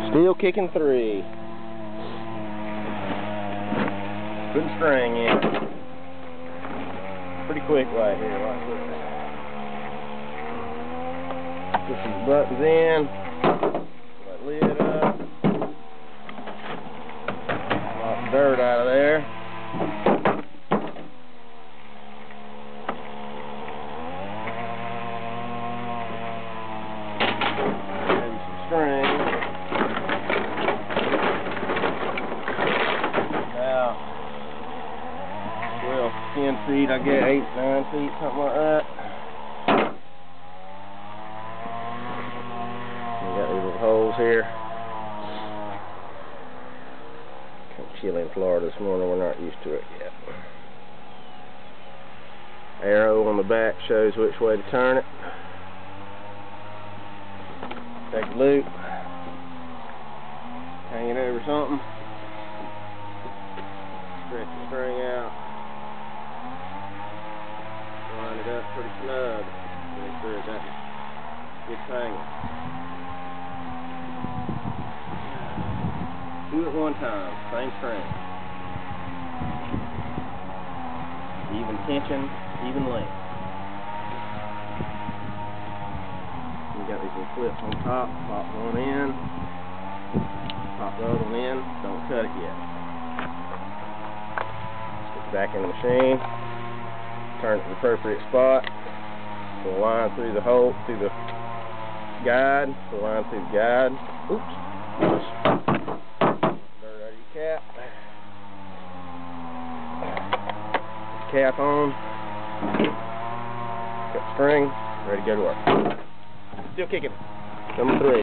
Still kicking 3. Putting string in. Pretty quick right here. Watch this. Put some buttons in. That lid up. Knock the dirt out of there. Maybe some string. Now, 12, 10 feet, I get 8, 9 feet, something like that. We got these little holes here. Kind of chilly in Florida this morning, we're not used to it yet. Arrow on the back shows which way to turn it. Take a loop, hang it over something, stretch the string out, line it up pretty snug, make sure it doesn't get tangled. Do it one time, same string. Even tension, even length. We got these little clips on top, pop one in, pop the other one in, don't cut it yet. Stick it back in the machine, turn it to the appropriate spot, pull a line through the hole, through the guide, pull a line through the guide. Oops. Dirt out of your cap. Cap on. Got the string, ready to go to work. Still kicking. Number 3.